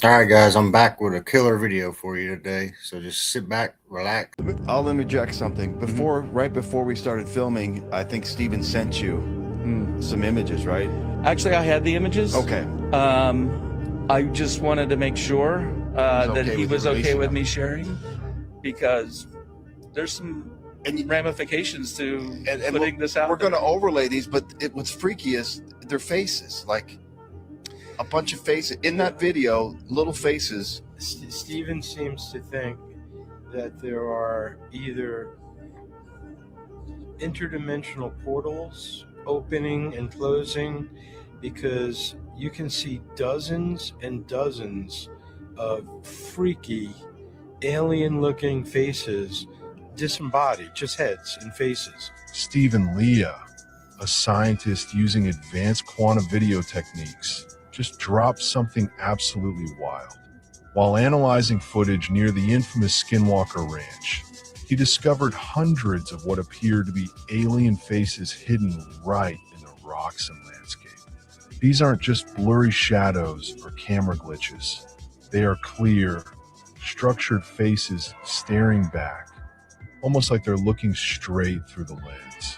All right, guys, I'm back with a killer video for you today. So just sit back, relax. I'll interject something. Right before we started filming, I think Steven sent you some images, right? Actually, I had the images. Okay. I just wanted to make sure that he was okay with me sharing, because there's some ramifications to putting this out. We're going to overlay these, but what's freaky is their faces, like a bunch of faces in that video, little faces. Steven seems to think that there are either interdimensional portals opening and closing, because you can see dozens and dozens of freaky alien-looking faces, disembodied, just heads and faces. Stephen Leah, a scientist using advanced quantum video techniques, just dropped something absolutely wild. While analyzing footage near the infamous Skinwalker Ranch, he discovered hundreds of what appeared to be alien faces hidden right in the rocks and landscape. These aren't just blurry shadows or camera glitches. They are clear, structured faces staring back, almost like they're looking straight through the lens.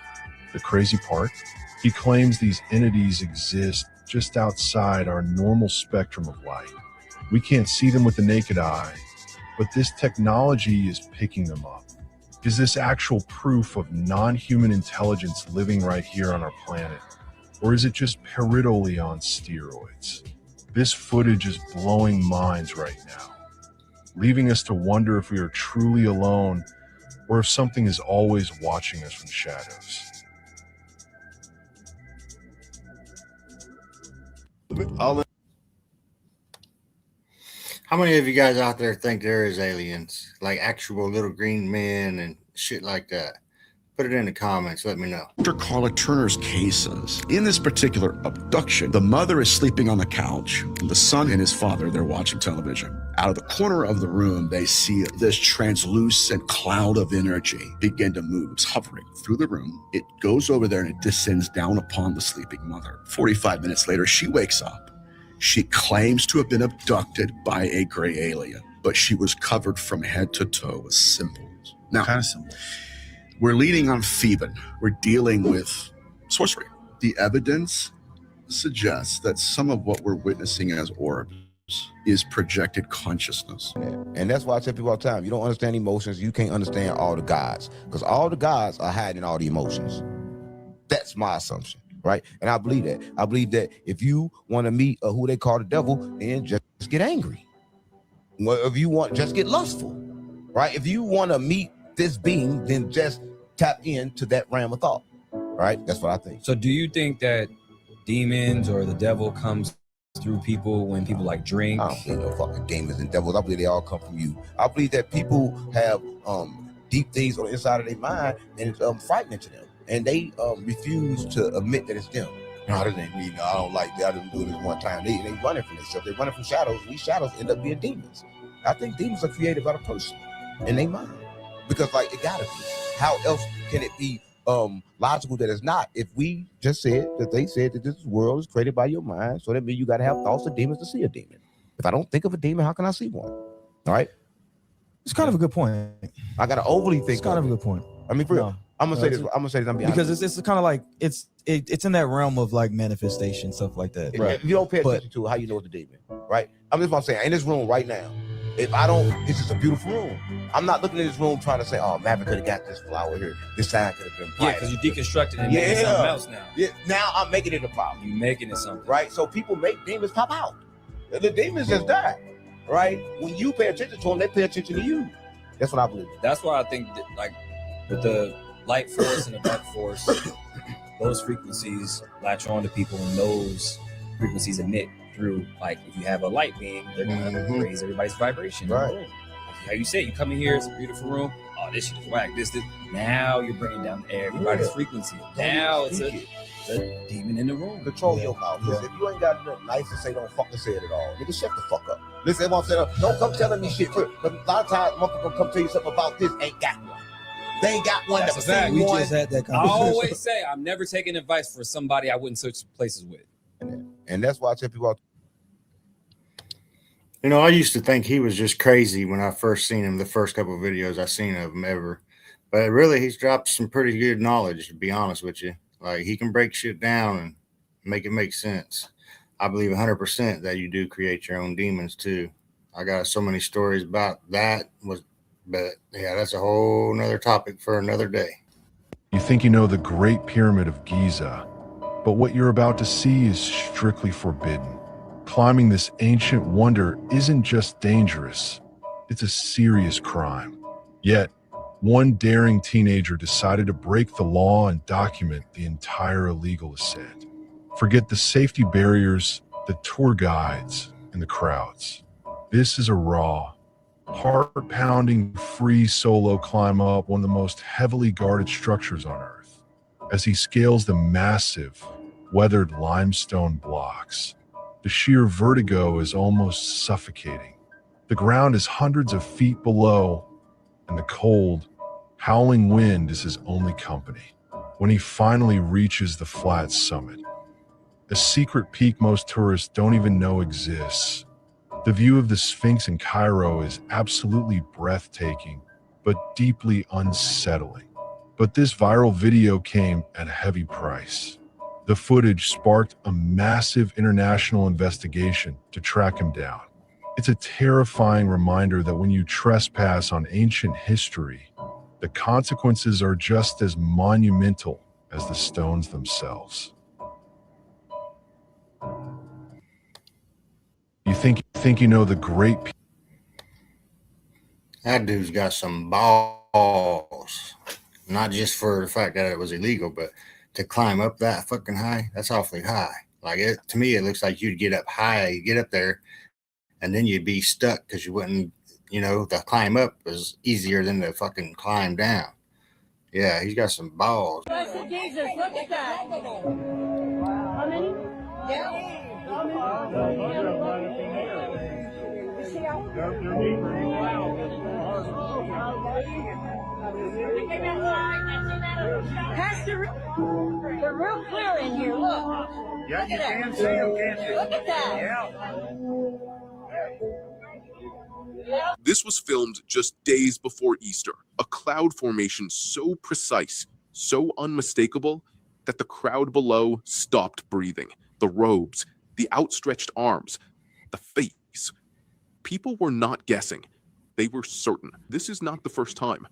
The crazy part? He claims these entities exist just outside our normal spectrum of light. We can't see them with the naked eye, but this technology is picking them up. Is this actual proof of non-human intelligence living right here on our planet? Or is it just pareidolia on steroids? This footage is blowing minds right now, leaving us to wonder if we are truly alone or if something is always watching us from the shadows. How many of you guys out there think there is aliens, like actual little green men and shit like that? Put it in the comments. Let me know. Dr. Carla Turner's cases. In this particular abduction, the mother is sleeping on the couch. The son and his father, they're watching television. Out of the corner of the room, they see this translucent cloud of energy begin to move. It's hovering through the room. It goes over there and it descends down upon the sleeping mother. 45 minutes later, she wakes up. She claims to have been abducted by a gray alien, but she was covered from head to toe with symbols. Now, kind of symbols. We're leaning on Theban. We're dealing with sorcery. The evidence suggests that some of what we're witnessing as orbs is projected consciousness. And that's why I tell people all the time, you don't understand emotions, you can't understand all the gods, because all the gods are hiding all the emotions. That's my assumption, right? And I believe that. I believe that if you want to meet who they call the devil, then just get angry. If you want, just get lustful, right? If you want to meet this being, then just tap into that realm of thought, right? That's what I think. So do you think that demons or the devil comes through people when people like drink? I don't believe no fucking demons and devils. I believe they all come from you. I believe that people have deep things on the inside of their mind, and it's frightening to them, and they refuse to admit that it's them. No, that ain't me. No, I don't like that. I didn't do this one time. They running from themselves. They're running from shadows. These shadows end up being demons. I think demons are created by the person in their mind, because like it gotta be. How else can it be logical that it's not? If we just said that they said that this world is created by your mind, so that means you got to have thoughts of demons to see a demon. If I don't think of a demon, how can I see one? All right. It's kind of a good point. I got to overly think. It's kind of a good point. I mean, for real. I'm gonna say this. I'm gonna be because honest. it's kind of like it's in that realm of like manifestation, stuff like that. Right. If you don't pay attention to it, how you know it's a demon, right? I'm just what I'm saying. In this room right now, if I don't, it's just a beautiful room. I'm not looking at this room trying to say, oh, Maverick could have got this flower here. This side could have been brighter. Yeah, because you deconstructed it and making it something else now. Yeah, now I'm making it a problem. You're making it something. Right? So people make demons pop out. The demons just die, right? When you pay attention to them, they pay attention to you. That's what I believe. That's why I think that, like, with the light force and the dark force, those frequencies latch on to people, and those frequencies emit through, like, if you have a light being, they're gonna raise everybody's vibration. Right. How you say, you come in here, it's a beautiful room. Oh, this shit is whack. This. Now you're bringing down everybody's frequency. Now it's a demon in the room. Control your mouth. If you ain't got nothing nice to say, don't fucking say it at all. Nigga, shut the fuck up. Listen, what I'm saying, don't come telling me shit. But a lot of times, motherfuckers come tell you something about this, ain't got one. They ain't got one. That's a fact. We just had that I conversation. always say I'm never taking advice for somebody I wouldn't switch places with. And that's why I tell people, You know, I used to think he was just crazy when I first seen him, the first couple of videos I seen of him ever. But really, he's dropped some pretty good knowledge, to be honest with you. Like, he can break shit down and make it make sense. I believe 100% that you do create your own demons, too. I got so many stories about that. But yeah, that's a whole nother topic for another day. You think you know the Great Pyramid of Giza, but what you're about to see is strictly forbidden. Climbing this ancient wonder isn't just dangerous, it's a serious crime. Yet, one daring teenager decided to break the law and document the entire illegal ascent. Forget the safety barriers, the tour guides, and the crowds. This is a raw, heart-pounding free solo climb up one of the most heavily guarded structures on Earth. As he scales the massive, weathered limestone blocks, the sheer vertigo is almost suffocating. The ground is hundreds of feet below, and the cold, howling wind is his only company. When he finally reaches the flat summit, a secret peak most tourists don't even know exists, the view of the Sphinx in Cairo is absolutely breathtaking, but deeply unsettling. But this viral video came at a heavy price. The footage sparked a massive international investigation to track him down. It's a terrifying reminder that when you trespass on ancient history, the consequences are just as monumental as the stones themselves. You think you know the great. That dude's got some balls. Not just for the fact that it was illegal, but to climb up that fucking high, that's awfully high. Like, it to me, it looks like you'd get up high, get up there, and then you'd be stuck because you wouldn't, the climb up is easier than the fucking climb down. Yeah, he's got some balls. Blessed Jesus, look at that. How many? Yeah. Pastor, they're real clear in here. Look. Yeah, you can see them, can't you? Look at that. Yeah. This was filmed just days before Easter, a cloud formation so precise, so unmistakable, that the crowd below stopped breathing. The robes, the outstretched arms, the face. People were not guessing. They were certain. This is not the first time.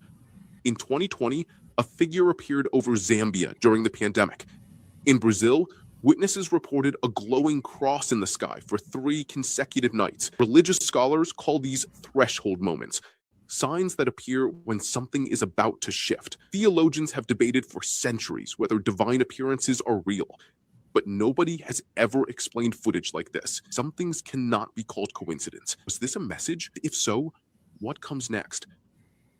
In 2020, a figure appeared over Zambia during the pandemic. In Brazil, witnesses reported a glowing cross in the sky for 3 consecutive nights. Religious scholars call these threshold moments, signs that appear when something is about to shift. Theologians have debated for centuries whether divine appearances are real, but nobody has ever explained footage like this. Some things cannot be called coincidence. Was this a message? If so, what comes next?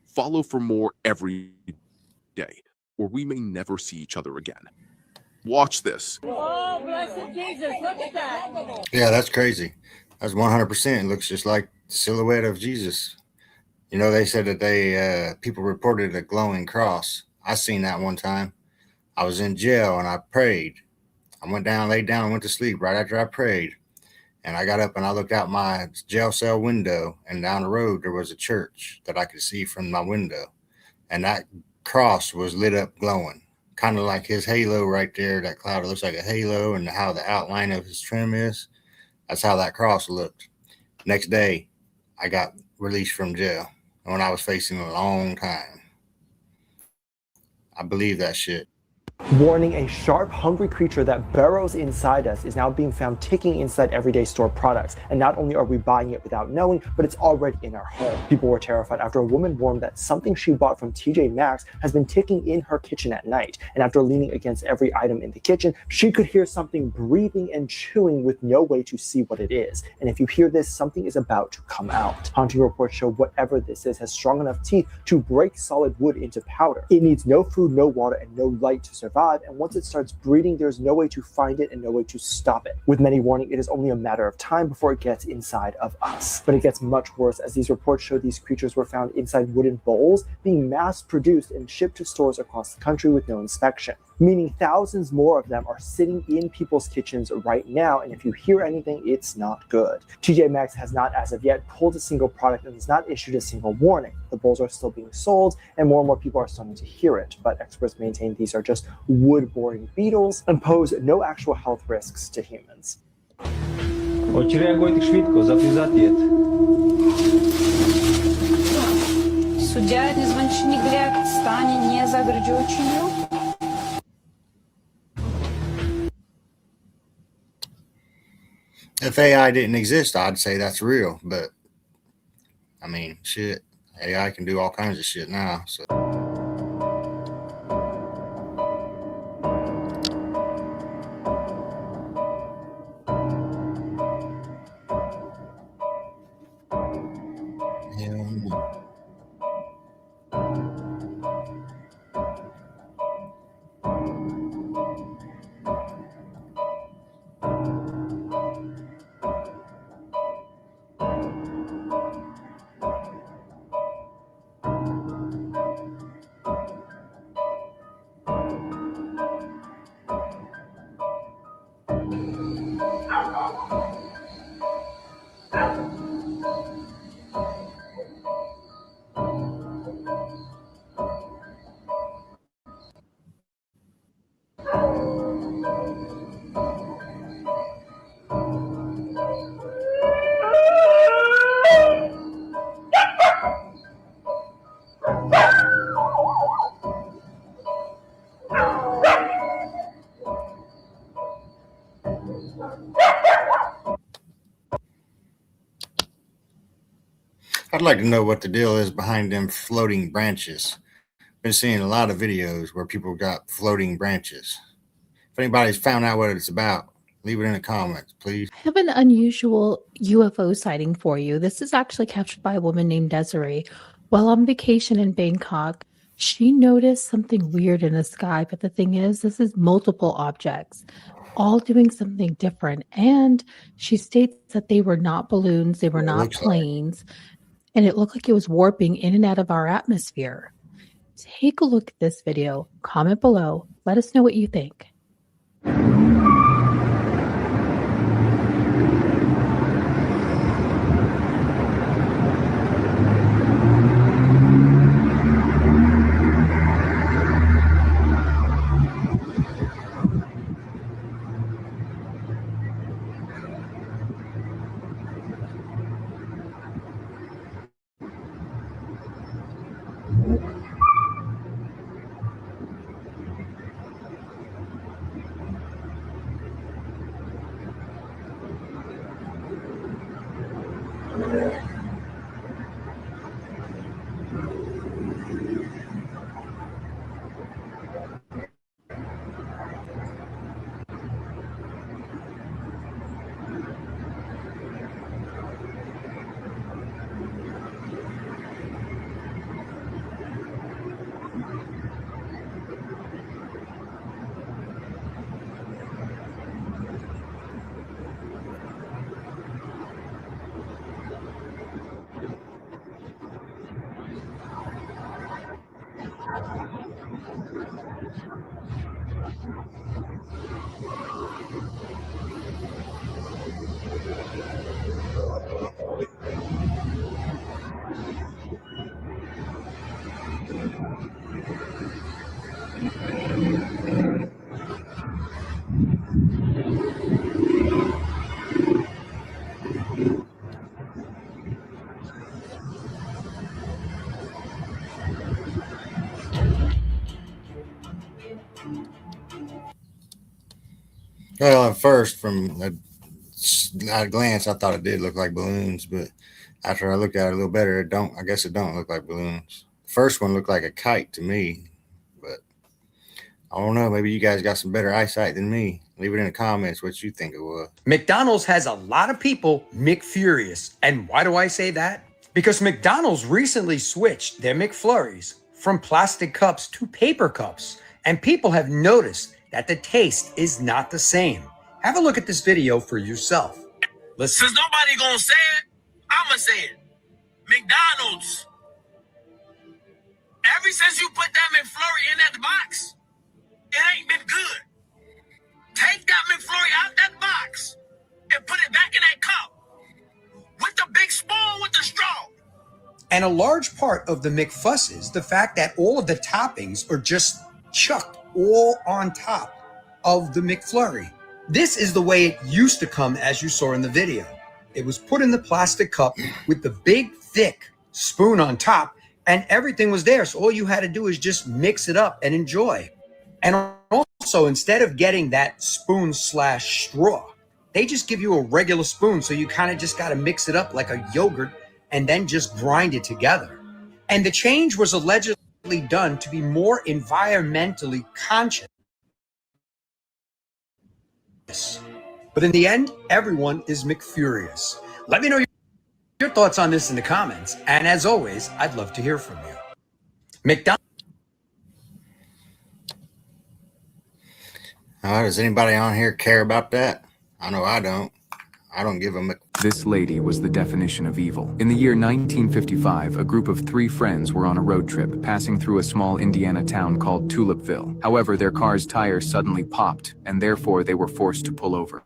Follow for more every day, or we may never see each other again. Watch this. Oh, blessed Jesus, look at that. Yeah, that's crazy. That's 100%. It looks just like the silhouette of Jesus. They said that people reported a glowing cross. I seen that one time. I was in jail and I prayed. I went down, laid down, and went to sleep right after I prayed. And I got up and I looked out my jail cell window, and down the road there was a church that I could see from my window. And that cross was lit up glowing, kind of like his halo right there. That cloud, it looks like a halo, and how the outline of his trim is. That's how that cross looked. Next day, I got released from jail when I was facing a long time. I believe that shit. Warning, a sharp, hungry creature that burrows inside us is now being found ticking inside everyday store products. And not only are we buying it without knowing, but it's already in our home. People were terrified after a woman warned that something she bought from TJ Maxx has been ticking in her kitchen at night. And after leaning against every item in the kitchen, she could hear something breathing and chewing with no way to see what it is. And if you hear this, something is about to come out. Haunting reports show whatever this is has strong enough teeth to break solid wood into powder. It needs no food, no water, and no light to survive. And once it starts breeding, there's no way to find it and no way to stop it. With many warning, it is only a matter of time before it gets inside of us. But it gets much worse, as these reports show these creatures were found inside wooden bowls being mass produced and shipped to stores across the country with no inspection. meaning thousands more of them are sitting in people's kitchens right now, and if you hear anything, it's not good. TJ Maxx has not as of yet pulled a single product and has not issued a single warning. The bowls are still being sold, and more people are starting to hear it, but experts maintain these are just wood-boring beetles and pose no actual health risks to humans. Odreagujte švitko, zaprizatiet. Суддя незванчный гляд стане не загрджученью. If AI didn't exist, I'd say that's real. But I mean, shit, AI can do all kinds of shit now. So. I'd like to know what the deal is behind them floating branches. Been seeing a lot of videos where people got floating branches. If anybody's found out what it's about, leave it in the comments, please. I have an unusual UFO sighting for you. This is actually captured by a woman named Desiree. While on vacation in Bangkok, she noticed something weird in the sky, but the thing is, this is multiple objects, all doing something different. And she states that they were not balloons, they were not planes, and it looked like it was warping in and out of our atmosphere. Take a look at this video, comment below, let us know what you think. Well, at first, from at a glance, I thought it did look like balloons, but after I looked at it a little better, I guess it don't look like balloons. The first one looked like a kite to me, but I don't know. Maybe you guys got some better eyesight than me. Leave it in the comments what you think it was. McDonald's has a lot of people McFurious. And why do I say that? Because McDonald's recently switched their McFlurries from plastic cups to paper cups. And people have noticed that the taste is not the same. Have a look at this video for yourself. Listen. Since nobody gonna say it, I'ma say it. McDonald's. Ever since you put that McFlurry in that box, it ain't been good. Take that McFlurry out that box and put it back in that cup with the big spoon with the straw. And a large part of the McFuss is the fact that all of the toppings are just chucked all on top of the McFlurry. This is the way it used to come, as you saw in the video. It was put in the plastic cup with the big, thick spoon on top, and everything was there. So all you had to do is just mix it up and enjoy. And also, instead of getting that spoon/straw, they just give you a regular spoon. So you kind of just got to mix it up like a yogurt and then just grind it together. And the change was allegedly done to be more environmentally conscious. But in the end, everyone is McFurious. Let me know your thoughts on this in the comments. And as always, I'd love to hear from you. McDonald's. Does anybody on here care about that? I know I don't. I don't give them. This lady was the definition of evil. In the year 1955, a group of 3 friends were on a road trip, passing through a small Indiana town called Tulipville. However, their car's tires suddenly popped, and therefore they were forced to pull over.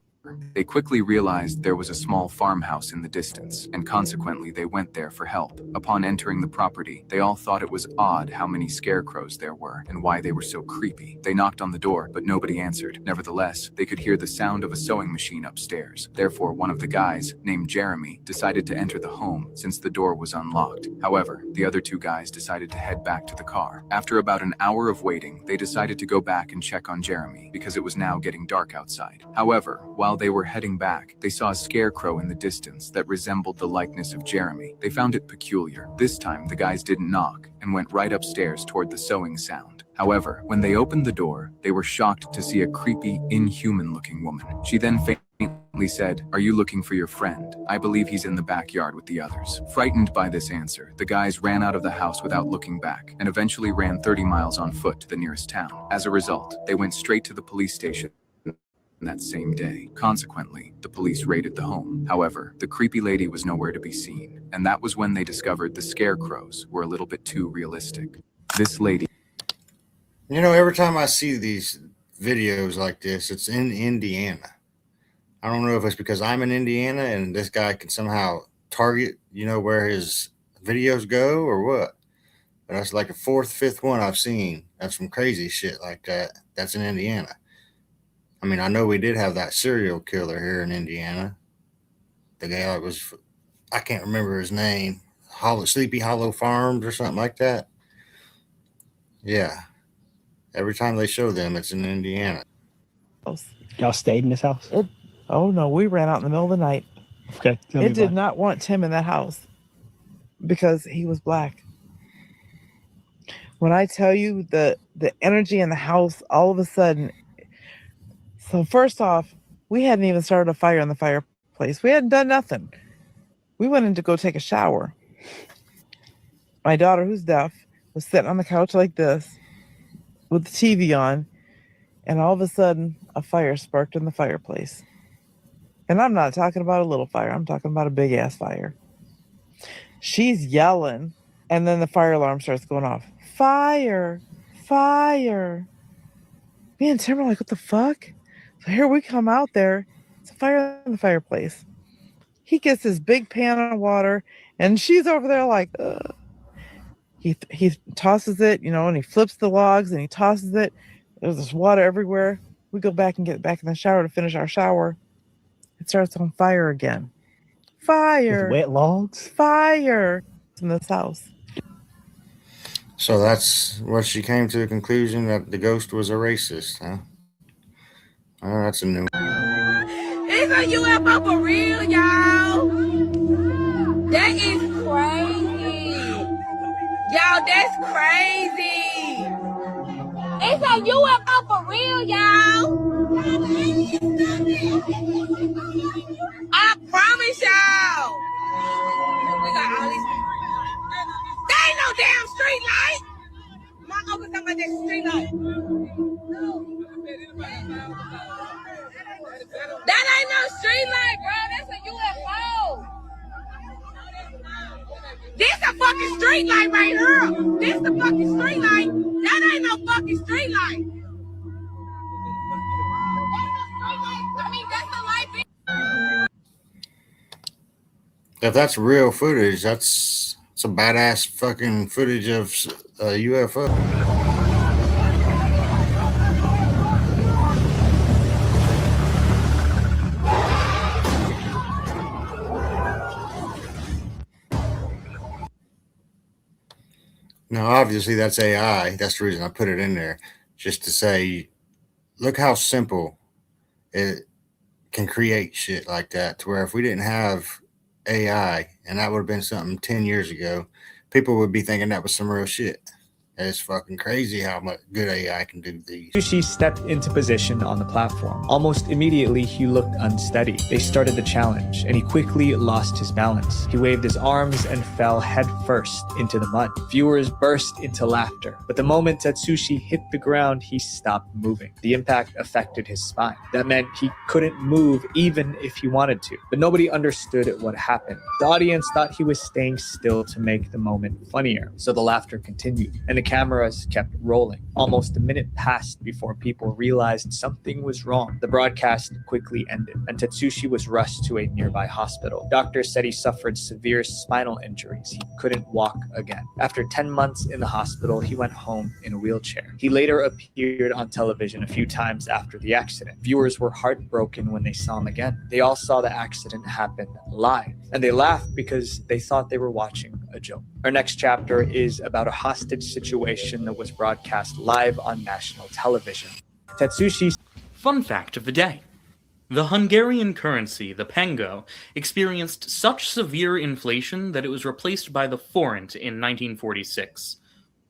They quickly realized there was a small farmhouse in the distance, and consequently they went there for help. Upon entering the property, they all thought it was odd how many scarecrows there were, and why they were so creepy. They knocked on the door, but nobody answered. Nevertheless, they could hear the sound of a sewing machine upstairs. Therefore, one of the guys, named Jeremy, decided to enter the home, since the door was unlocked. However, the other 2 guys decided to head back to the car. After about an hour of waiting, they decided to go back and check on Jeremy, because it was now getting dark outside. However, while they were heading back, they saw a scarecrow in the distance that resembled the likeness of Jeremy. They found it peculiar. This time, the guys didn't knock and went right upstairs toward the sewing sound. However, when they opened the door, they were shocked to see a creepy, inhuman-looking woman. She then faintly said, "Are you looking for your friend? I believe he's in the backyard with the others." Frightened by this answer, the guys ran out of the house without looking back and eventually ran 30 miles on foot to the nearest town. As a result, they went straight to the police station that same day. Consequently, the police raided the home. However, the creepy lady was nowhere to be seen, and that was when they discovered the scarecrows were a little bit too realistic. This lady... You know, every time I see these videos like this, it's in Indiana. I don't know if it's because I'm in Indiana and this guy can somehow target, you know, where his videos go or what. But that's like a 4th, 5th one I've seen. That's some crazy shit like that. That's in Indiana. I mean, I know we did have that serial killer here in Indiana. The guy that was, I can't remember his name, Sleepy Hollow Farms or something like that. Yeah. Every time they show them, it's in Indiana. Y'all stayed in this house? Oh, no, we ran out in the middle of the night. Okay. It did not want Tim in that house because he was black. When I tell you the energy in the house, all of a sudden... So first off, we hadn't even started a fire in the fireplace. We hadn't done nothing. We went in to go take a shower. My daughter, who's deaf, was sitting on the couch like this with the TV on, and all of a sudden, a fire sparked in the fireplace. And I'm not talking about a little fire. I'm talking about a big-ass fire. She's yelling, and then the fire alarm starts going off. Fire! Fire! Me and Tim are like, what the fuck? So here we come out there. It's a fire in the fireplace. He gets this big pan of water, and she's over there like, ugh. He tosses it, you know, and he flips the logs, and he tosses it. There's this water everywhere. We go back and get back in the shower to finish our shower. It starts on fire again. Fire! With wet logs? Fire! In this house. So that's what she came to the conclusion, that the ghost was a racist, huh? Oh, that's a new... Is a UFO for real, y'all? That is crazy. Y'all, that's crazy. It's a UFO for real, y'all. I promise y'all. We got all these... There ain't no damn street light. My uncle talking about that street light. That ain't no street light, bro. That's a UFO. This a fucking street light right here. This the fucking street light. That ain't no fucking street light. If that's real footage, that's some badass fucking footage of a UFO. Now, obviously, that's AI. That's the reason I put it in there, just to say, look how simple it can create shit like that. To where if we didn't have AI, and that would have been something 10 years ago, people would be thinking that was some real shit. It's fucking crazy how much good AI can do these. Sushi stepped into position on the platform. Almost immediately, he looked unsteady. They started the challenge, and he quickly lost his balance. He waved his arms and fell headfirst into the mud. Viewers burst into laughter, but the moment Tatsushi hit the ground, he stopped moving. The impact affected his spine. That meant he couldn't move even if he wanted to, but nobody understood what happened. The audience thought he was staying still to make the moment funnier, so the laughter continued, and the cameras kept rolling. Almost a minute passed before people realized something was wrong. The broadcast quickly ended, and Tatsushi was rushed to a nearby hospital. Doctors said he suffered severe spinal injuries. He couldn't walk again. After 10 months in the hospital, he went home in a wheelchair. He later appeared on television a few times after the accident. Viewers were heartbroken when they saw him again. They all saw the accident happen live, and they laughed because they thought they were watching a joke. Our next chapter is about a hostage situation that was broadcast live on national television. Tatsushi. Fun fact of the day. The Hungarian currency, the pengo, experienced such severe inflation that it was replaced by the forint in 1946.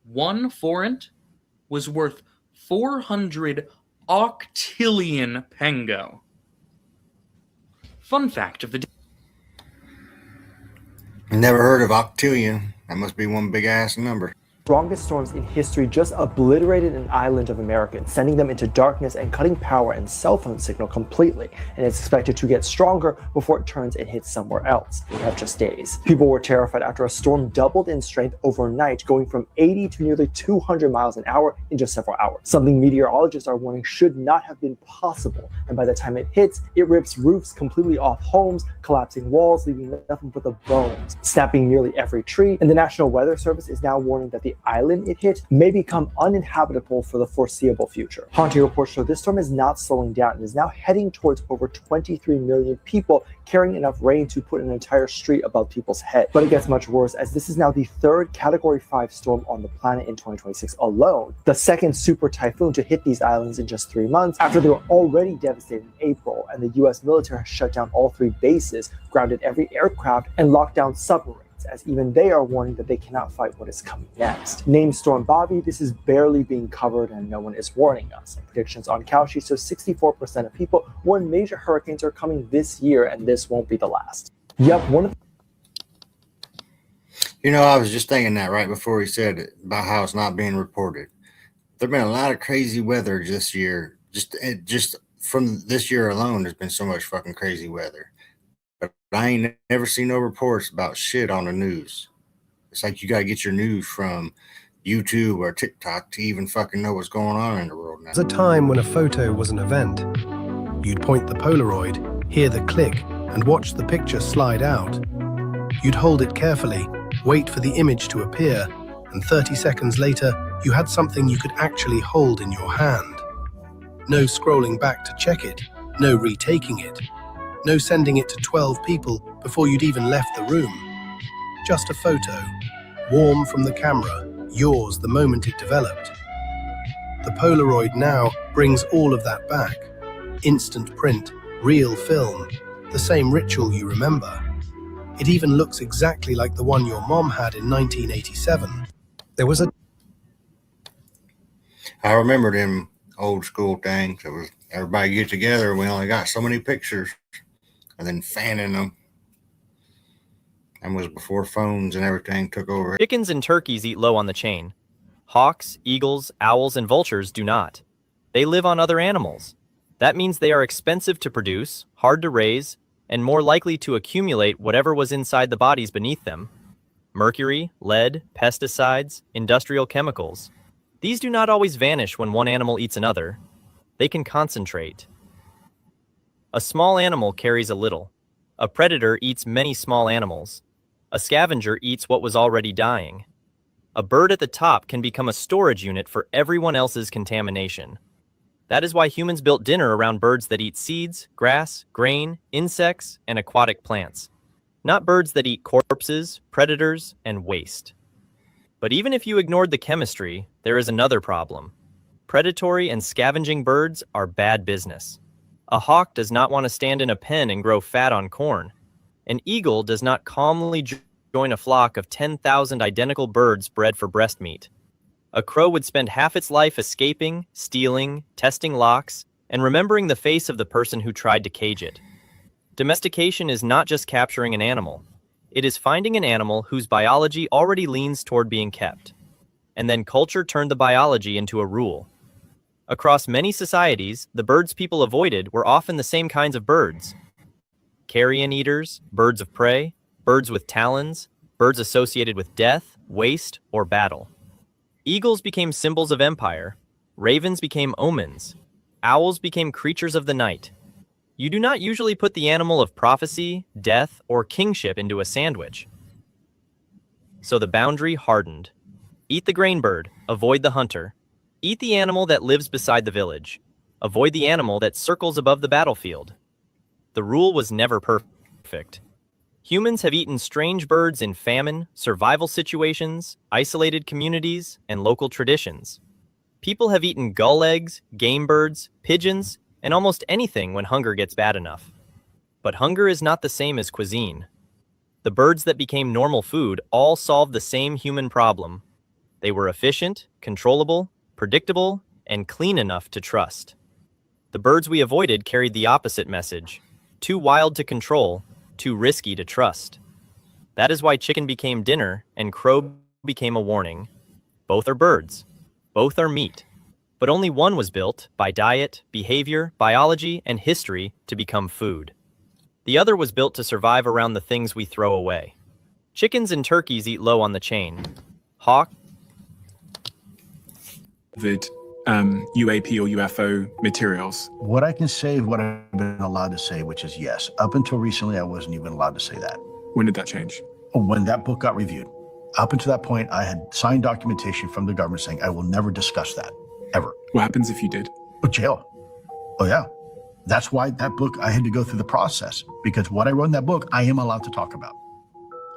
1 forint was worth 400 octillion pengo. Fun fact of the day. Never heard of octillion. That must be one big ass number. Strongest storms in history just obliterated an island of Americans, sending them into darkness and cutting power and cell phone signal completely. And it's expected to get stronger before it turns and hits somewhere else. We have just days. People were terrified after a storm doubled in strength overnight, going from 80 to nearly 200 miles an hour in just several hours. Something meteorologists are warning should not have been possible. And by the time it hits, it rips roofs completely off homes, collapsing walls, leaving nothing but the bones, snapping nearly every tree. And the National Weather Service is now warning that the island it hit may become uninhabitable for the foreseeable future. Haunting reports show this storm is not slowing down and is now heading towards over 23 million people, carrying enough rain to put an entire street above people's heads. But it gets much worse, as this is now the third Category 5 storm on the planet in 2026 alone, the second super typhoon to hit these islands in just 3 months, after they were already devastated in April, and the US military has shut down all 3 bases, grounded every aircraft, and locked down submarines, as even they are warning that they cannot fight what is coming next. Named Storm Bobby, this is barely being covered and no one is warning us. And predictions on Kalshi show 64% of people warn major hurricanes are coming this year, and this won't be the last. Yep, one of the You know, I was just thinking that right before he said it, about how it's not being reported. There've been a lot of crazy weather this year. Just from this year alone, there's been so much fucking crazy weather. But I ain't never seen no reports about shit on the news. It's like you got to get your news from YouTube or TikTok to even fucking know what's going on in the world now. There's a time when a photo was an event. You'd point the Polaroid, hear the click, and watch the picture slide out. You'd hold it carefully, wait for the image to appear, and 30 seconds later, you had something you could actually hold in your hand. No scrolling back to check it, no retaking it, no sending it to 12 people before you'd even left the room. Just a photo, warm from the camera, yours the moment it developed. The Polaroid now brings all of that back. Instant print, real film, the same ritual you remember. It even looks exactly like the one your mom had in 1987. There was a... I remember them old school things. It was everybody get together and we only got so many pictures, and then fanning them. And was before phones and everything took over. Chickens and turkeys eat low on the chain. Hawks, eagles, owls, and vultures do not. They live on other animals. That means they are expensive to produce, hard to raise, and more likely to accumulate whatever was inside the bodies beneath them. Mercury, lead, pesticides, industrial chemicals. These do not always vanish when one animal eats another. They can concentrate. A small animal carries a little. A predator eats many small animals. A scavenger eats what was already dying. A bird at the top can become a storage unit for everyone else's contamination. That is why humans built dinner around birds that eat seeds, grass, grain, insects, and aquatic plants. Not birds that eat corpses, predators, and waste. But even if you ignored the chemistry, there is another problem. Predatory and scavenging birds are bad business. A hawk does not want to stand in a pen and grow fat on corn. An eagle does not calmly join a flock of 10,000 identical birds bred for breast meat. A crow would spend half its life escaping, stealing, testing locks, and remembering the face of the person who tried to cage it. Domestication is not just capturing an animal. It is finding an animal whose biology already leans toward being kept. And then culture turned the biology into a rule. Across many societies, the birds people avoided were often the same kinds of birds. Carrion eaters, birds of prey, birds with talons, birds associated with death, waste, or battle. Eagles became symbols of empire. Ravens became omens. Owls became creatures of the night. You do not usually put the animal of prophecy, death, or kingship into a sandwich. So the boundary hardened. Eat the grain bird, avoid the hunter. Eat the animal that lives beside the village. Avoid the animal that circles above the battlefield. The rule was never perfect. Humans have eaten strange birds in famine, survival situations, isolated communities, and local traditions. People have eaten gull eggs, game birds, pigeons, and almost anything when hunger gets bad enough. But hunger is not the same as cuisine. The birds that became normal food all solved the same human problem. They were efficient, controllable, predictable, and clean enough to trust. The birds we avoided carried the opposite message: too wild to control, too risky to trust. That is why chicken became dinner and crow became a warning. Both are birds. Both are meat. But only one was built by diet, behavior, biology, and history to become food. The other was built to survive around the things we throw away. Chickens and turkeys eat low on the chain. Hawk. UAP or UFO materials? What I can say is what I've been allowed to say, which is yes. Up until recently, I wasn't even allowed to say that. When did that change? When that book got reviewed. Up until that point, I had signed documentation from the government saying I will never discuss that, ever. What happens if you did? Jail. Oh, yeah. That's why that book, I had to go through the process, because what I wrote in that book, I am allowed to talk about.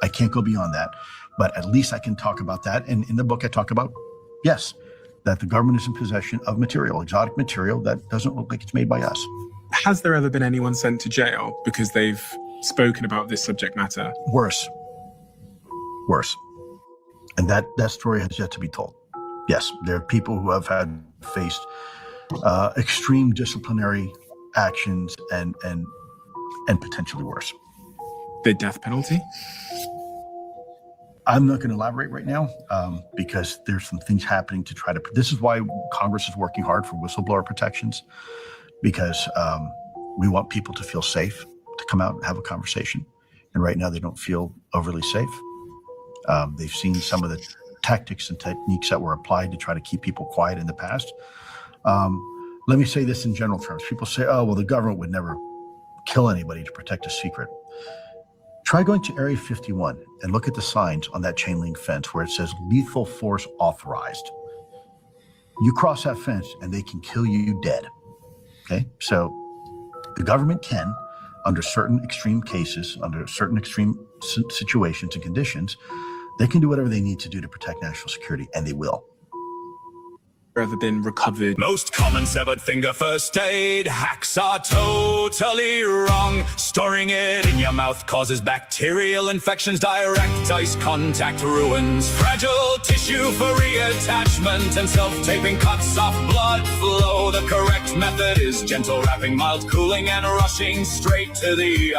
I can't go beyond that, but at least I can talk about that. And in the book, I talk about, yes, that the government is in possession of material, exotic material that doesn't look like it's made by us. Has there ever been anyone sent to jail because they've spoken about this subject matter? Worse. And that story has yet to be told. Yes, there are people who have had faced extreme disciplinary actions and potentially worse. The death penalty? I'm not going to elaborate right now because there's some things happening to try to. This is why Congress is working hard for whistleblower protections, because we want people to feel safe to come out and have a conversation. And right now they don't feel overly safe. They've seen some of the tactics and techniques that were applied to try to keep people quiet in the past. Let me say this in general terms. People say, oh, well, the government would never kill anybody to protect a secret. Try going to Area 51 and look at the signs on that chain link fence where it says lethal force authorized. You cross that fence and they can kill you dead. Okay, so the government can, under certain extreme cases, under certain extreme situations and conditions, they can do whatever they need to do to protect national security, and they will. Ever been recovered? Most common severed finger first aid hacks are totally wrong. Storing it in your mouth causes bacterial infections. Direct ice contact ruins fragile tissue for reattachment, and self-taping cuts off blood flow. The correct method is gentle wrapping, mild cooling, and rushing straight to the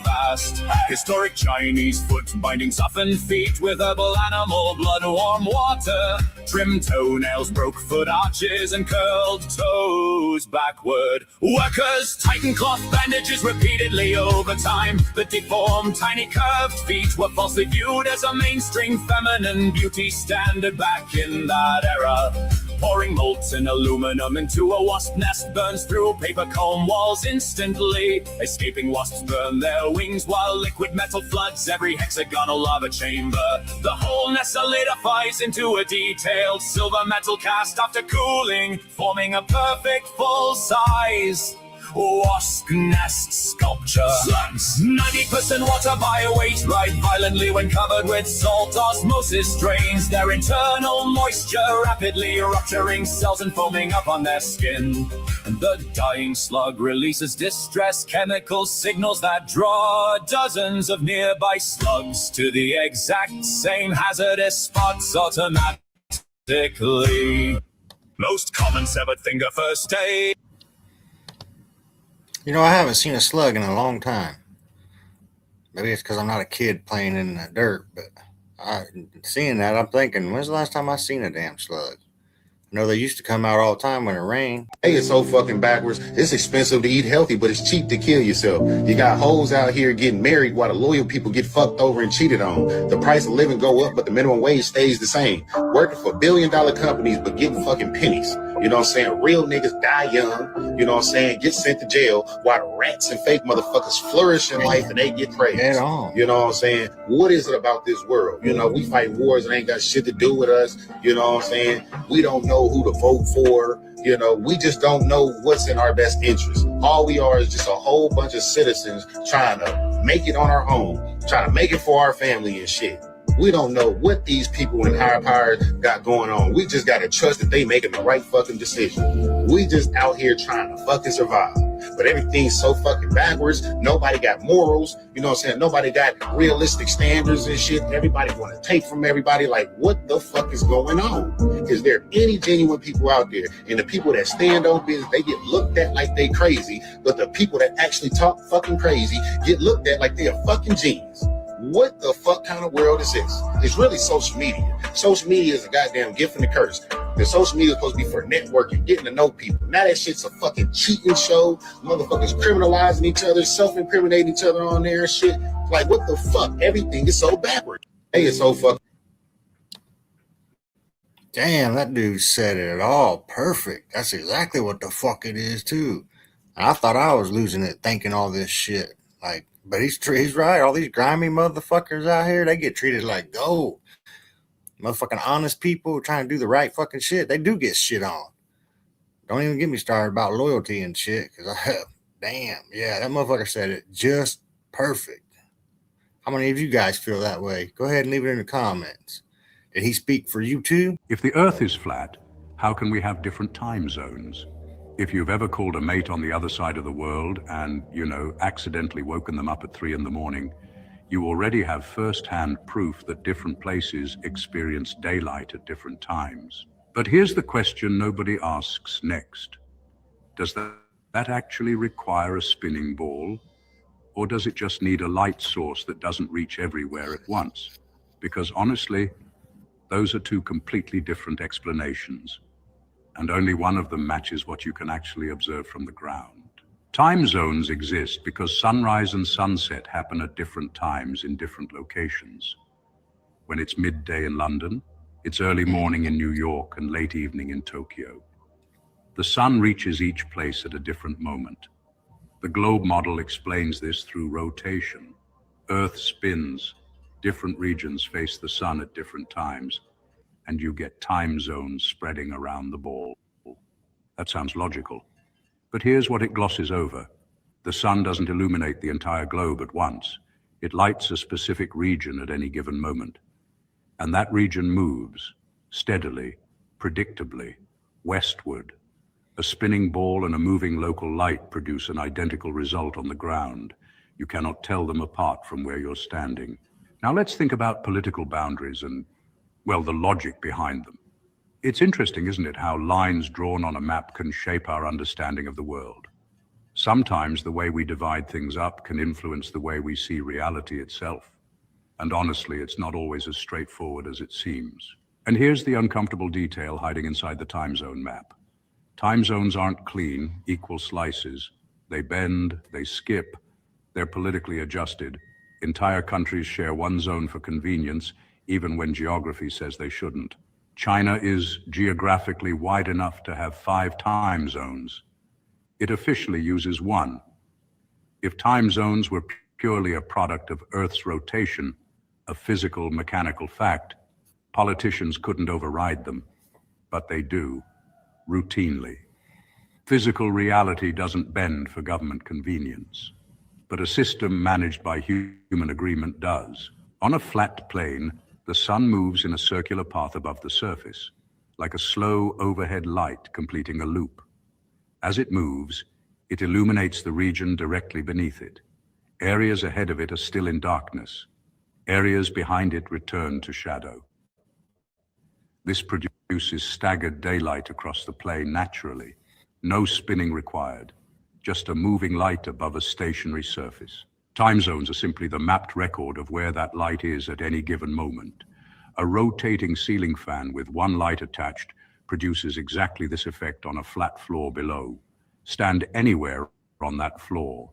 fast. Historic Chinese foot binding soften feet with herbal animal blood, warm water. Trim toenails, broke foot arches, and curled toes backward. Workers tighten cloth bandages repeatedly over time. The deformed, tiny curved feet were falsely viewed as a mainstream feminine beauty standard back in that era. pouring molten aluminum into a wasp nest burns through paper comb walls instantly. Escaping wasps burn their wings while liquid metal floods every hexagonal lava chamber. The whole nest solidifies into a detailed silver metal cast after cooling, forming a perfect full-size wasp nest sculpture. Slugs, 90% water by weight, rise violently when covered with salt. Osmosis drains their internal moisture, rapidly rupturing cells and foaming up on their skin. And the dying slug releases distress chemical signals that draw dozens of nearby slugs to the exact same hazardous spots automatically. Most common severed finger first aid. You know, I haven't seen a slug in a long time. Maybe it's because I'm not a kid playing in the dirt, but seeing that, I'm thinking, when's the last time I seen a damn slug? I know they used to come out all the time when it rained. Hey, it's so fucking backwards. It's expensive to eat healthy, but it's cheap to kill yourself. You got hoes out here getting married while the loyal people get fucked over and cheated on. The price of living go up, but the minimum wage stays the same. Working for billion-dollar companies, but getting fucking pennies. You know what I'm saying? Real niggas die young, you know what I'm saying? Get sent to jail while the rats and fake motherfuckers flourish in life and they get praised. Head on. You know what I'm saying? What is it about this world? You know, we fight wars that ain't got shit to do with us. You know what I'm saying? We don't know who to vote for. You know, we just don't know what's in our best interest. All we are is just a whole bunch of citizens trying to make it on our own, trying to make it for our family and shit. We don't know what these people in higher power got going on. We just got to trust that they making the right fucking decision. We just out here trying to fucking survive. But everything's so fucking backwards. Nobody got morals. You know what I'm saying? Nobody got realistic standards and shit. Everybody want to take from everybody. Like, what the fuck is going on? Is there any genuine people out there? And the people that stand on business, they get looked at like they crazy. But the people that actually talk fucking crazy get looked at like they are fucking genius. What the fuck kind of world is this? It's really social media. Social media is a goddamn gift and a curse. The social media is supposed to be for networking, getting to know people. Now that shit's a fucking cheating show. Motherfuckers criminalizing each other, self-incriminating each other on there and shit. Like, what the fuck? Everything is so backward. Hey, it's so fucking. Damn, that dude said it all perfect. That's exactly what the fuck it is, too. And I thought I was losing it thinking all this shit. Like, but he's right. All these grimy motherfuckers out here, they get treated like gold. Motherfucking honest people trying to do the right fucking shit, they do get shit on. Don't even get me started about loyalty and shit, because damn, yeah, that motherfucker said it just perfect. How many of you guys feel that way? Go ahead and leave it in the comments. Did he speak for you too? If the Earth is flat, how can we have different time zones? If you've ever called a mate on the other side of the world and, accidentally woken them up at 3 a.m, you already have first-hand proof that different places experience daylight at different times. But here's the question nobody asks next. Does that actually require a spinning ball? Or does it just need a light source that doesn't reach everywhere at once? Because honestly, those are two completely different explanations. And only one of them matches what you can actually observe from the ground. Time zones exist because sunrise and sunset happen at different times in different locations. When it's midday in London, it's early morning in New York and late evening in Tokyo. The sun reaches each place at a different moment. The globe model explains this through rotation. Earth spins, different regions face the sun at different times, and you get time zones spreading around the ball. That sounds logical. But here's what it glosses over. The sun doesn't illuminate the entire globe at once. It lights a specific region at any given moment. And that region moves, steadily, predictably, westward. A spinning ball and a moving local light produce an identical result on the ground. You cannot tell them apart from where you're standing. Now let's think about political boundaries and, well, the logic behind them. It's interesting, isn't it, how lines drawn on a map can shape our understanding of the world. Sometimes the way we divide things up can influence the way we see reality itself. And honestly, it's not always as straightforward as it seems. And here's the uncomfortable detail hiding inside the time zone map. Time zones aren't clean, equal slices. They bend, they skip, they're politically adjusted. Entire countries share one zone for convenience, even when geography says they shouldn't. China is geographically wide enough to have 5 time zones. It officially uses 1. If time zones were purely a product of Earth's rotation, a physical, mechanical fact, politicians couldn't override them, but they do, routinely. Physical reality doesn't bend for government convenience, but a system managed by human agreement does. On a flat plane, the sun moves in a circular path above the surface, like a slow overhead light completing a loop. As it moves, it illuminates the region directly beneath it. Areas ahead of it are still in darkness. Areas behind it return to shadow. This produces staggered daylight across the plane naturally. No spinning required, just a moving light above a stationary surface. Time zones are simply the mapped record of where that light is at any given moment. A rotating ceiling fan with 1 light attached produces exactly this effect on a flat floor below. Stand anywhere on that floor.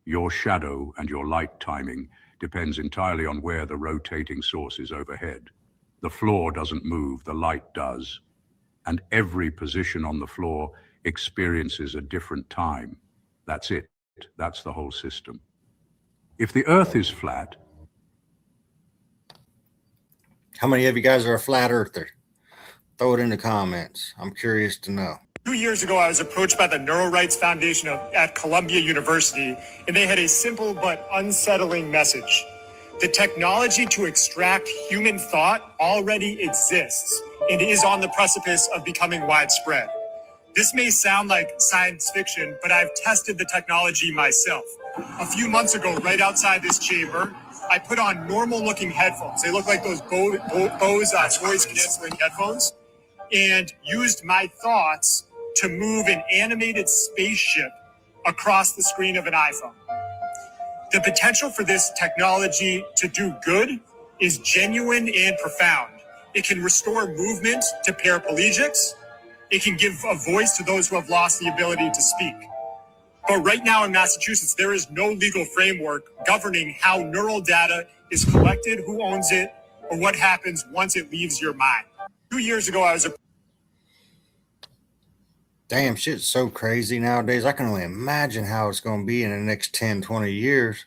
Your shadow and your light timing depends entirely on where the rotating source is overhead. The floor doesn't move, the light does. And every position on the floor experiences a different time. That's it. That's the whole system. If the Earth is flat... How many of you guys are a flat earther? Throw it in the comments. I'm curious to know. 2 years ago, I was approached by the Neural Rights Foundation at Columbia University, and they had a simple but unsettling message. The technology to extract human thought already exists and is on the precipice of becoming widespread. This may sound like science fiction, but I've tested the technology myself. A few months ago, right outside this chamber, I put on normal-looking headphones. They look like those Bose noise-canceling headphones, and used my thoughts to move an animated spaceship across the screen of an iPhone. The potential for this technology to do good is genuine and profound. It can restore movement to paraplegics. It can give a voice to those who have lost the ability to speak. But right now in Massachusetts, there is no legal framework governing how neural data is collected, who owns it, or what happens once it leaves your mind. 2 years ago, I was Damn, shit's so crazy nowadays. I can only imagine how it's going to be in the next 10, 20 years.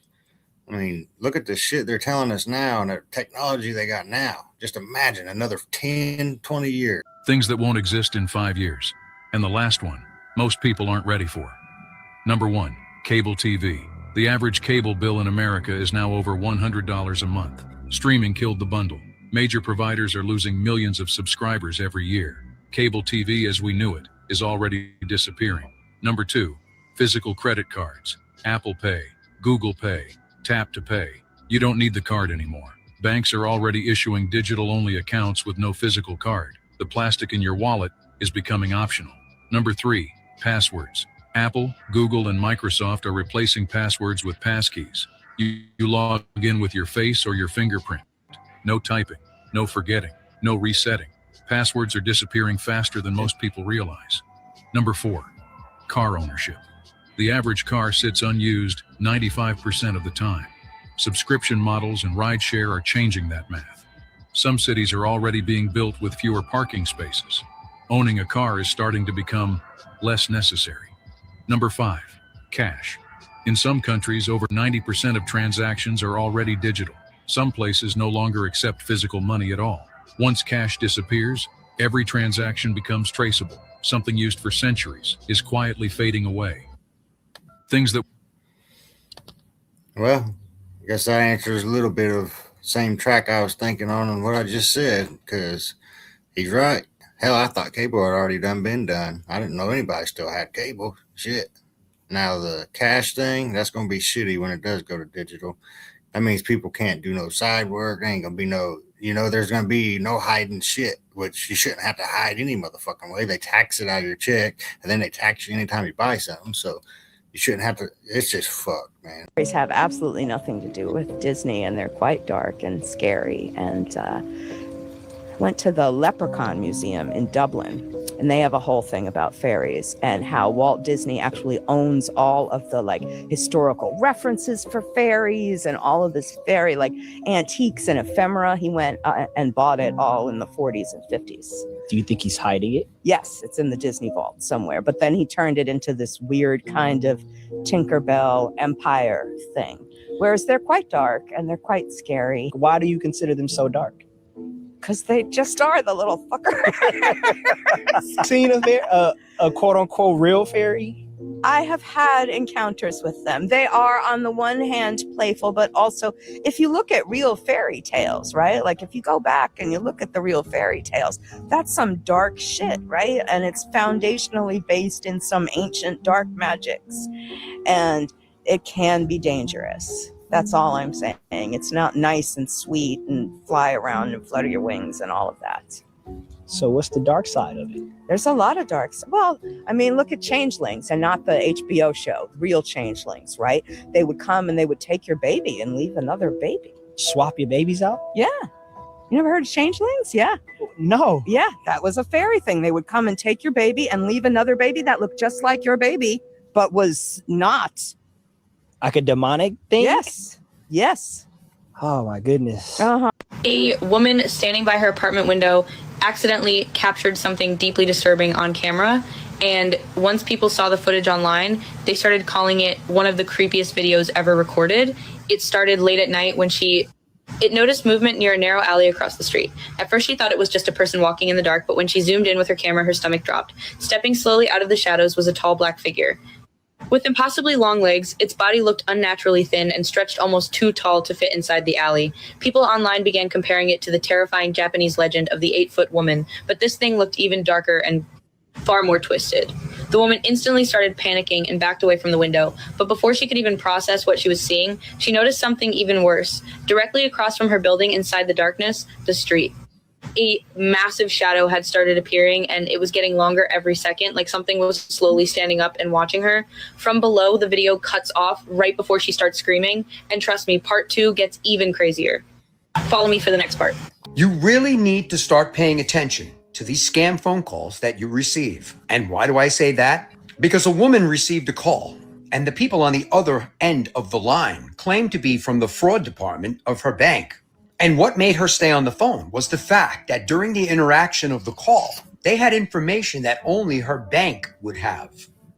I mean, look at the shit they're telling us now and the technology they got now. Just imagine another 10, 20 years. Things that won't exist in 5 years. And the last one, most people aren't ready for. Number 1, cable TV. The average cable bill in America is now over $100 a month. Streaming killed the bundle. Major providers are losing millions of subscribers every year. Cable TV as we knew it is already disappearing. Number 2, physical credit cards. Apple Pay, Google Pay, Tap to Pay. You don't need the card anymore. Banks are already issuing digital-only accounts with no physical card. The plastic in your wallet is becoming optional. Number 3, passwords. Apple, Google, and Microsoft are replacing passwords with passkeys. You log in with your face or your fingerprint. No typing, no forgetting, no resetting. Passwords are disappearing faster than most people realize. Number 4, car ownership. The average car sits unused 95% of the time. Subscription models and rideshare are changing that math. Some cities are already being built with fewer parking spaces. Owning a car is starting to become less necessary. Number 5, cash. In some countries, over 90% of transactions are already digital. Some places no longer accept physical money at all. Once cash disappears, every transaction becomes traceable. Something used for centuries is quietly fading away. Things that... Well, I guess that answers a little bit of same track I was thinking on and what I just said, because he's right. Hell, I thought cable had already been done. I didn't know anybody still had cable. Shit. Now the cash thing, that's going to be shitty when it does go to digital. That means people can't do no side work. There ain't going to be no, there's going to be no hiding shit, which you shouldn't have to hide any motherfucking way. They tax it out of your check, and then they tax you anytime you buy something. So you shouldn't have to. It's just fucked, man. Stories have absolutely nothing to do with Disney, and they're quite dark and scary. And went to the Leprechaun Museum in Dublin, And they have a whole thing about fairies and how Walt Disney actually owns all of the like historical references for fairies and all of this fairy like antiques and ephemera. He went and bought it all in the 40s and 50s. Do you think he's hiding it? Yes, it's in the Disney vault somewhere. But then he turned it into this weird kind of Tinkerbell Empire thing. Whereas they're quite dark and they're quite scary. Why do you consider them so dark? Because they just are the little fucker. Seen a quote-unquote real fairy? I have had encounters with them. They are, on the one hand, playful, but also, if you look at real fairy tales, right? Like, if you go back and you look at the real fairy tales, that's some dark shit, right? And it's foundationally based in some ancient dark magics. And it can be dangerous. That's all I'm saying. It's not nice and sweet and fly around and flutter your wings and all of that. So what's the dark side of it? There's a lot of dark side. Well, I mean, look at Changelings and not the HBO show, real Changelings, right? They would come and they would take your baby and leave another baby. Swap your babies out? Yeah. You never heard of Changelings? Yeah. No. Yeah, that was a fairy thing. They would come and take your baby and leave another baby that looked just like your baby, but was not. Like a demonic thing? Yes. Yes. Oh my goodness. Uh-huh. A woman standing by her apartment window accidentally captured something deeply disturbing on camera, and once people saw the footage online, they started calling it one of the creepiest videos ever recorded. It started late at night when it noticed movement near a narrow alley across the street. At first she thought it was just a person walking in the dark, but when she zoomed in with her camera, her stomach dropped. Stepping slowly out of the shadows was a tall black figure. With impossibly long legs, its body looked unnaturally thin and stretched almost too tall to fit inside the alley. People online began comparing it to the terrifying Japanese legend of the 8-foot woman, but this thing looked even darker and far more twisted. The woman instantly started panicking and backed away from the window, but before she could even process what she was seeing, she noticed something even worse. Directly across from her building inside the darkness, the street. A massive shadow had started appearing, and it was getting longer every second, like something was slowly standing up and watching her. From below, the video cuts off right before she starts screaming, and trust me, part 2 gets even crazier. Follow me for the next part. You really need to start paying attention to these scam phone calls that you receive. And why do I say that? Because a woman received a call, and the people on the other end of the line claimed to be from the fraud department of her bank. And what made her stay on the phone was the fact that during the interaction of the call, they had information that only her bank would have.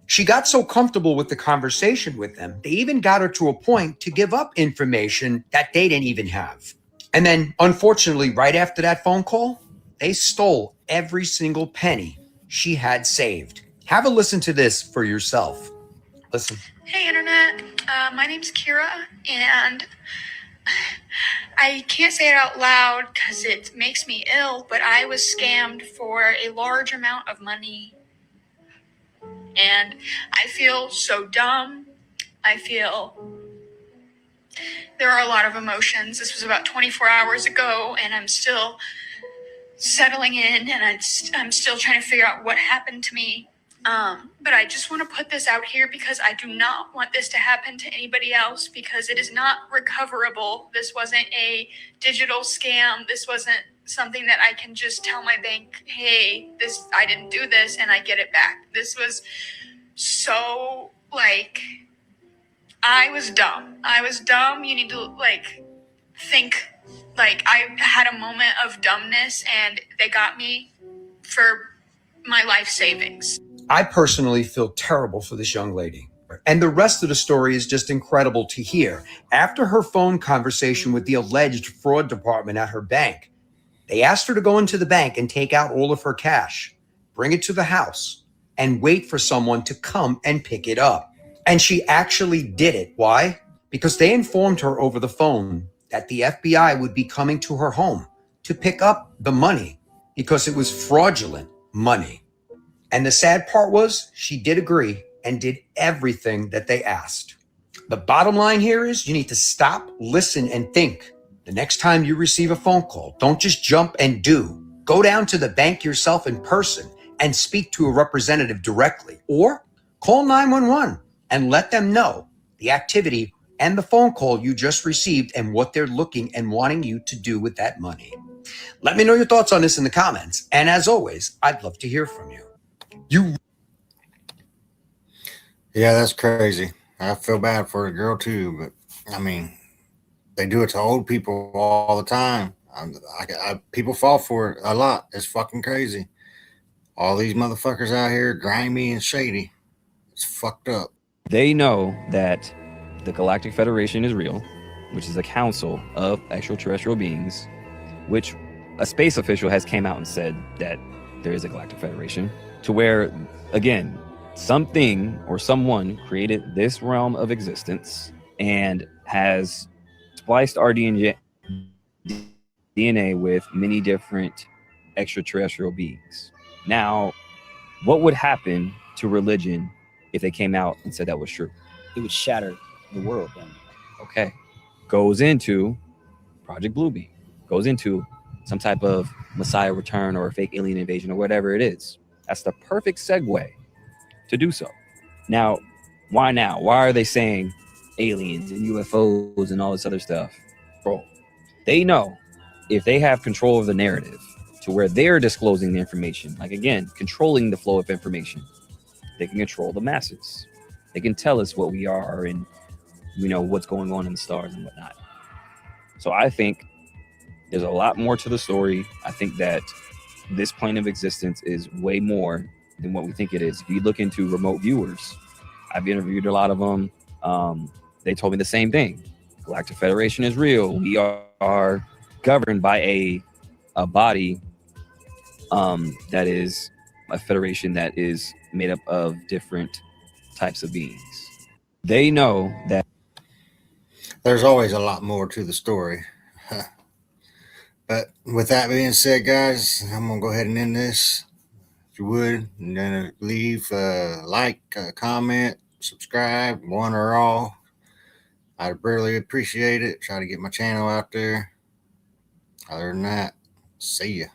She got so comfortable with the conversation with them, they even got her to a point to give up information that they didn't even have. And then, unfortunately, right after that phone call, they stole every single penny she had saved. Have a listen to this for yourself. Listen. Hey, Internet. My name's Kira, and I can't say it out loud because it makes me ill, but I was scammed for a large amount of money. And I feel so dumb. There are a lot of emotions. This was about 24 hours ago, and I'm still settling in, and I'm still trying to figure out what happened to me. But I just want to put this out here because I do not want this to happen to anybody else, because it is not recoverable. This wasn't a digital scam. This wasn't something that I can just tell my bank, hey, I didn't do this, and I get it back. This was so, I was dumb. You need to, think. I had a moment of dumbness, and they got me for my life savings. I personally feel terrible for this young lady. And the rest of the story is just incredible to hear. After her phone conversation with the alleged fraud department at her bank, they asked her to go into the bank and take out all of her cash, bring it to the house, and wait for someone to come and pick it up. And she actually did it. Why? Because they informed her over the phone that the FBI would be coming to her home to pick up the money because it was fraudulent money. And the sad part was she did agree and did everything that they asked. The bottom line here is you need to stop, listen, and think. The next time you receive a phone call, don't just jump and do. Go down to the bank yourself in person and speak to a representative directly, or call 911 and let them know the activity and the phone call you just received and what they're looking and wanting you to do with that money. Let me know your thoughts on this in the comments. And as always, I'd love to hear from you. You Yeah, that's crazy. I feel bad for the girl too, but I mean, they do it to old people all the time. People fall for it a lot. It's fucking crazy. All these motherfuckers out here, grimy and shady. It's fucked up. They know that the Galactic Federation is real, which is a council of extraterrestrial beings, which a space official has came out and said that there is a Galactic Federation, to where, again, something or someone created this realm of existence and has spliced our DNA with many different extraterrestrial beings. Now, what would happen to religion if they came out and said that was true? It would shatter the world then. Okay. Goes into Project Bluebeam, goes into some type of Messiah return or a fake alien invasion or whatever it is. That's the perfect segue to do so. Now? Why are they saying aliens and UFOs and all this other stuff? Bro, they know if they have control of the narrative to where they're disclosing the information, like again, controlling the flow of information, they can control the masses. They can tell us what we are and what's going on in the stars and whatnot. So I think there's a lot more to the story. I think that this plane of existence is way more than what we think it is. If you look into remote viewers, I've interviewed a lot of them. They told me the same thing. Galactic Federation is real. We are governed by a body that is a federation that is made up of different types of beings. They know that there's always a lot more to the story. But with that being said, guys, I'm going to go ahead and end this. If you would, and then leave a like, a comment, subscribe, one or all. I'd really appreciate it. Try to get my channel out there. Other than that, see ya.